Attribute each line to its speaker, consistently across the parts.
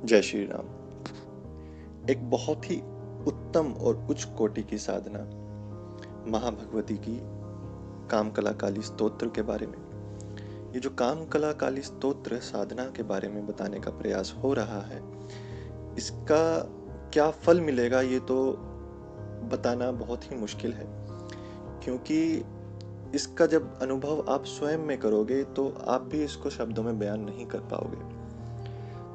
Speaker 1: जय श्री राम। एक बहुत ही उत्तम और उच्च कोटि की साधना महाभगवती की कामकला काली स्तोत्र के बारे में। ये जो कामकला काली स्तोत्र साधना के बारे में बताने का प्रयास हो रहा है, इसका क्या फल मिलेगा ये तो बताना बहुत ही मुश्किल है, क्योंकि इसका जब अनुभव आप स्वयं में करोगे तो आप भी इसको शब्दों में बयान नहीं कर पाओगे।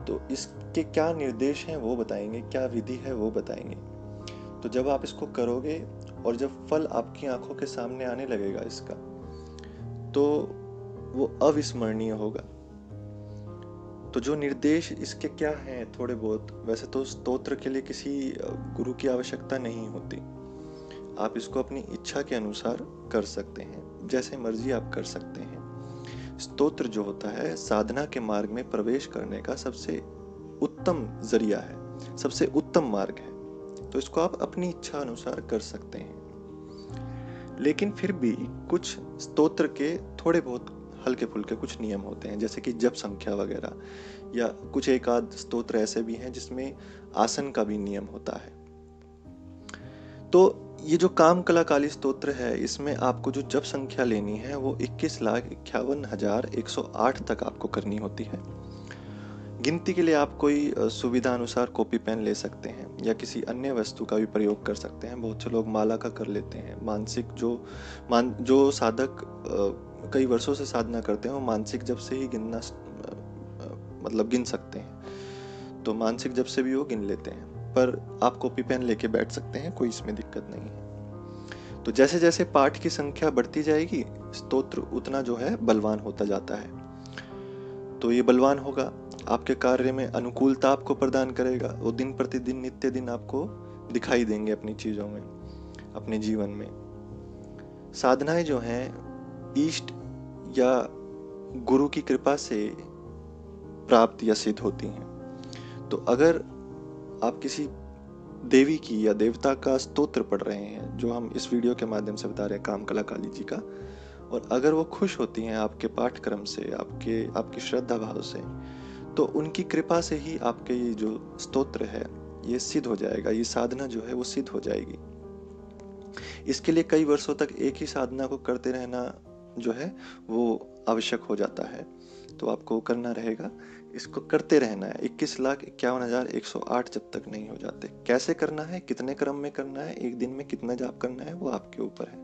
Speaker 1: तो इसके क्या निर्देश हैं वो बताएंगे, क्या विधि है वो बताएंगे। तो जब आप इसको करोगे और जब फल आपकी आंखों के सामने आने लगेगा इसका, तो वो अविस्मरणीय होगा। तो जो निर्देश इसके क्या हैं, थोड़े बहुत, वैसे तो स्तोत्र के लिए किसी गुरु की आवश्यकता नहीं होती। आप इसको अपनी इच्छा के अनुसार कर सकते हैं, जैसे मर्जी आप कर सकते हैं। स्तोत्र जो होता है साधना के मार्ग में प्रवेश करने का सबसे उत्तम जरिया है, सबसे उत्तम मार्ग है। तो इसको आप अपनी इच्छा अनुसार कर सकते हैं। लेकिन फिर भी कुछ स्तोत्र के थोड़े बहुत हल्के फुल्के कुछ नियम होते हैं, जैसे कि जप संख्या वगैरह, या कुछ एक आध स्तोत्र ऐसे भी हैं जिसमें आसन का भी नियम होता है। तो ये जो कामकला काली स्तोत्र है, इसमें आपको जो जप संख्या लेनी है वो 21,51,108 तक आपको करनी होती है। गिनती के लिए आप कोई सुविधा अनुसार कॉपी पेन ले सकते हैं या किसी अन्य वस्तु का भी प्रयोग कर सकते हैं। बहुत से लोग माला का कर लेते हैं। मानसिक जो साधक कई वर्षों से साधना करते हैं वो मानसिक जप से ही गिनना मतलब गिन सकते हैं। तो मानसिक जप से भी वो गिन लेते हैं, पर आप कॉपी पेन लेके बैठ सकते हैं, कोई इसमें दिक्कत नहीं है। तो जैसे जैसे पाठ की संख्या बढ़ती जाएगी, स्तोत्र उतना जो है बलवान होता जाता है। तो ये बलवान होगा, आपके कार्य में अनुकूलता आपको प्रदान करेगा। वो दिन प्रतिदिन नित्य दिन आपको दिखाई देंगे अपनी चीजों में, अपने जीवन में। साधनाएं जो हैं इष्ट या गुरु की कृपा से प्राप्त या सिद्ध होती हैं। तो अगर आप किसी देवी की या देवता का स्तोत्र पढ़ रहे हैं, जो हम इस वीडियो के माध्यम से बता रहे हैं कामकला काली जी का, और अगर वो खुश होती हैं आपके पाठक्रम से, आपकी श्रद्धा भाव से, तो उनकी कृपा से ही आपके ये जो स्तोत्र है ये सिद्ध हो जाएगा। ये साधना जो है वो सिद्ध हो जाएगी। इसके लिए कई वर्षों तक एक ही साधना को करते रहना जो है वो आवश्यक हो जाता है। तो आपको करना रहेगा, इसको करते रहना है 21,51,108 जब तक नहीं हो जाते। कैसे करना है, कितने क्रम में करना है, एक दिन में कितना जाप करना है, वो आपके ऊपर है।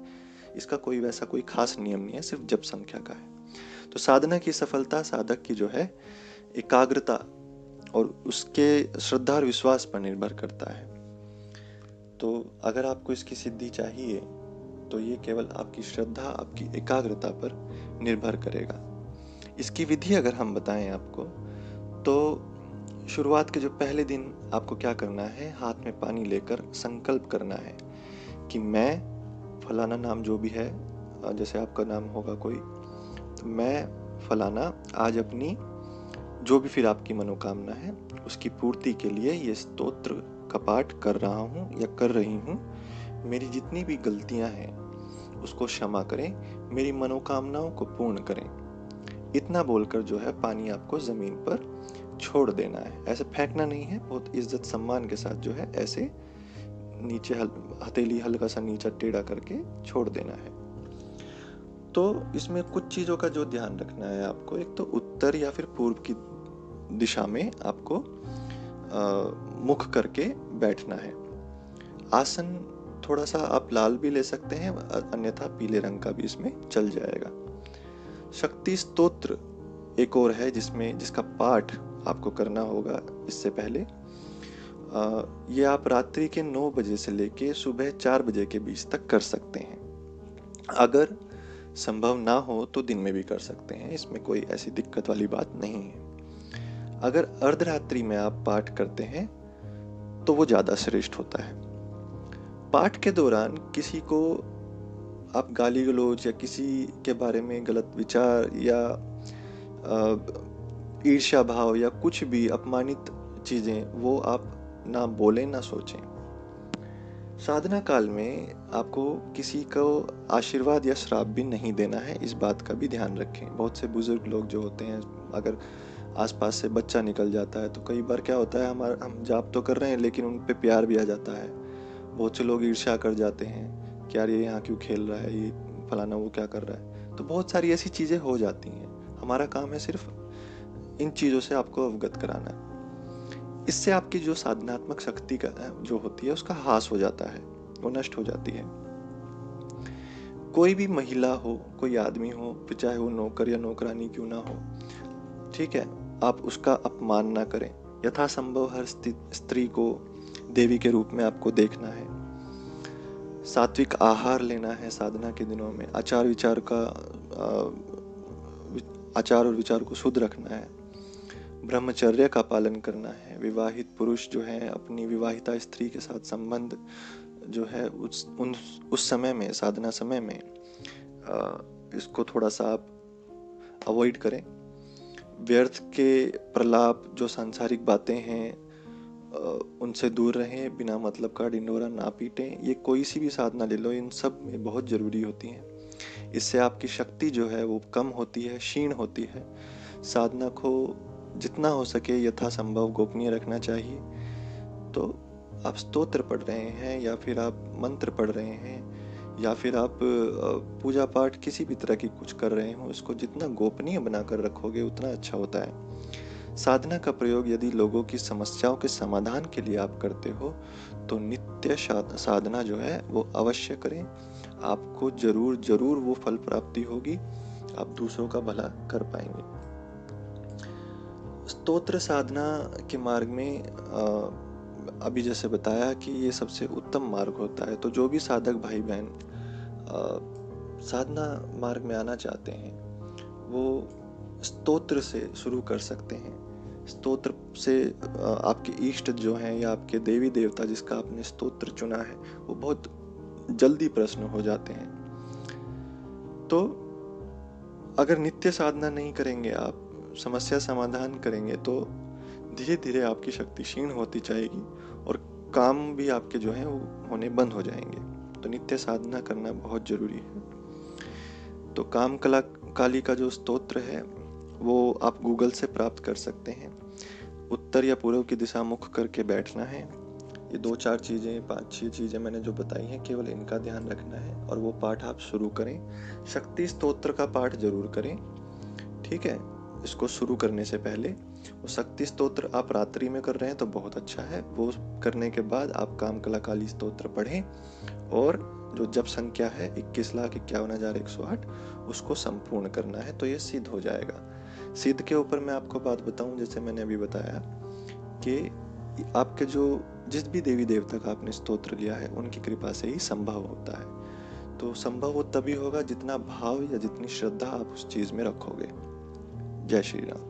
Speaker 1: इसका कोई वैसा कोई खास नियम नहीं है, सिर्फ जप संख्या का है। तो साधना की सफलता साधक की जो है एकाग्रता और उसके श्रद्धा और विश्वास पर निर्भर करता है। तो अगर आपको इसकी सिद्धि चाहिए तो ये केवल आपकी श्रद्धा, आपकी एकाग्रता पर निर्भर करेगा। इसकी विधि अगर हम बताएं आपको, तो शुरुआत के जो पहले दिन आपको क्या करना है, हाथ में पानी लेकर संकल्प करना है कि मैं फलाना नाम जो भी है, जैसे आपका नाम होगा कोई, तो मैं फलाना आज अपनी जो भी फिर आपकी मनोकामना है उसकी पूर्ति के लिए ये स्तोत्र का पाठ कर रहा हूँ या कर रही हूँ। मेरी जितनी भी गलतियाँ हैं उसको क्षमा करें, मेरी मनोकामनाओं को पूर्ण करें। इतना बोलकर जो है पानी आपको जमीन पर छोड़ देना है। ऐसे फेंकना नहीं है, बहुत इज्जत सम्मान के साथ जो है ऐसे नीचे हथेली हल्का सा नीचा टेढ़ा करके छोड़ देना है। तो इसमें कुछ चीजों का जो ध्यान रखना है आपको, एक तो उत्तर या फिर पूर्व की दिशा में आपको मुख करके बैठना है। आसन थोड़ा सा आप लाल भी ले सकते हैं, अन्यथा पीले रंग का भी इसमें चल जाएगा। शक्ति स्तोत्र एक और है जिसका पाठ आपको करना होगा इससे पहले। ये आप रात्रि के 9 बजे से लेके सुबह 4 बजे के बीच तक कर सकते हैं। अगर संभव ना हो तो दिन में भी कर सकते हैं, इसमें कोई ऐसी दिक्कत वाली बात नहीं है। अगर अर्धरात्रि में आप पाठ करते हैं तो वो ज्यादा श्रेष्ठ होता है। पाठ के दौरान किसी को आप गाली गलौज या किसी के बारे में गलत विचार या ईर्ष्या भाव या कुछ भी अपमानित चीजें वो आप ना बोलें ना सोचें। साधना काल में आपको किसी को आशीर्वाद या श्राप भी नहीं देना है, इस बात का भी ध्यान रखें। बहुत से बुजुर्ग लोग जो होते हैं, अगर आसपास से बच्चा निकल जाता है, तो कई बार क्या होता है, हम जाप तो कर रहे हैं लेकिन उन पे प्यार भी आ जाता है। बहुत से लोग ईर्ष्या कर जाते हैं कि यार ये यहाँ क्यों खेल रहा है, ये फलाना वो क्या कर रहा है। तो बहुत सारी ऐसी चीज़ें हो जाती हैं। हमारा काम है सिर्फ इन चीज़ों से आपको अवगत कराना है। इससे आपकी जो साधनात्मक शक्ति का जो होती है उसका ह्रास हो जाता है, वो नष्ट हो जाती है। कोई भी महिला हो, कोई आदमी हो, फिर चाहे वो नौकर या नौकरानी क्यों ना हो, ठीक है, आप उसका अपमान ना करें। यथासंभव हर स्त्री को देवी के रूप में आपको देखना है। सात्विक आहार लेना है साधना के दिनों में। आचार और विचार को शुद्ध रखना है। ब्रह्मचर्य का पालन करना है। विवाहित पुरुष जो है अपनी विवाहिता स्त्री के साथ संबंध जो है उस समय में, साधना समय में इसको थोड़ा सा आप अवॉइड करें। व्यर्थ के प्रलाप, जो सांसारिक बातें हैं, उनसे दूर रहें। बिना मतलब का ढिंढोरा ना पीटें। ये कोई सी भी साधना ले लो, इन सब में बहुत ज़रूरी होती हैं। इससे आपकी शक्ति जो है वो कम होती है, क्षीण होती है। साधना को जितना हो सके यथासंभव गोपनीय रखना चाहिए। तो आप स्तोत्र पढ़ रहे हैं या फिर आप मंत्र पढ़ रहे हैं या फिर आप पूजा पाठ किसी भी तरह की कुछ कर रहे हो, इसको जितना गोपनीय बनाकर रखोगे उतना अच्छा होता है। साधना का प्रयोग यदि लोगों की समस्याओं के समाधान के लिए आप करते हो तो नित्य साधना जो है वो अवश्य करें। आपको जरूर जरूर वो फल प्राप्ति होगी, आप दूसरों का भला कर पाएंगे। स्तोत्र साधना के मार्ग में अभी जैसे बताया कि ये सबसे उत्तम मार्ग होता है। तो जो भी साधक भाई बहन साधना मार्ग में आना चाहते हैं वो स्तोत्र से शुरू कर सकते हैं। स्तोत्र से आपके इष्ट जो हैं या आपके देवी देवता जिसका आपने स्तोत्र चुना है वो बहुत जल्दी प्रसन्न हो जाते हैं। तो अगर नित्य साधना नहीं करेंगे, आप समस्या समाधान करेंगे, तो धीरे धीरे आपकी शक्ति क्षीण होती जाएगी और काम भी आपके जो हैं वो होने बंद हो जाएंगे। तो नित्य साधना करना बहुत जरूरी है। तो काली का जो स्तोत्र है वो आप गूगल से प्राप्त कर सकते हैं। उत्तर या पूर्व की दिशा मुख करके बैठना है। ये 2-4 चीज़ें, 5-6 चीज़ें मैंने जो बताई हैं, केवल इनका ध्यान रखना है और वो पाठ आप शुरू करें। शक्ति स्तोत्र का पाठ जरूर करें, ठीक है। इसको शुरू करने से पहले वो शक्ति स्तोत्र आप रात्रि में कर रहे हैं तो बहुत अच्छा है। वो करने के बाद आप कामकला काली स्तोत्र पढ़ें और जो जप संख्या है 21,51,108 उसको संपूर्ण करना है, तो ये सिद्ध हो जाएगा। सिद्ध के ऊपर मैं आपको बात बताऊं, जैसे मैंने अभी बताया कि आपके जो जिस भी देवी देवता का आपने स्तोत्र लिया है उनकी कृपा से ही संभव होता है। तो संभव वो तभी होगा जितना भाव या जितनी श्रद्धा आप उस चीज में रखोगे। जय श्री राम।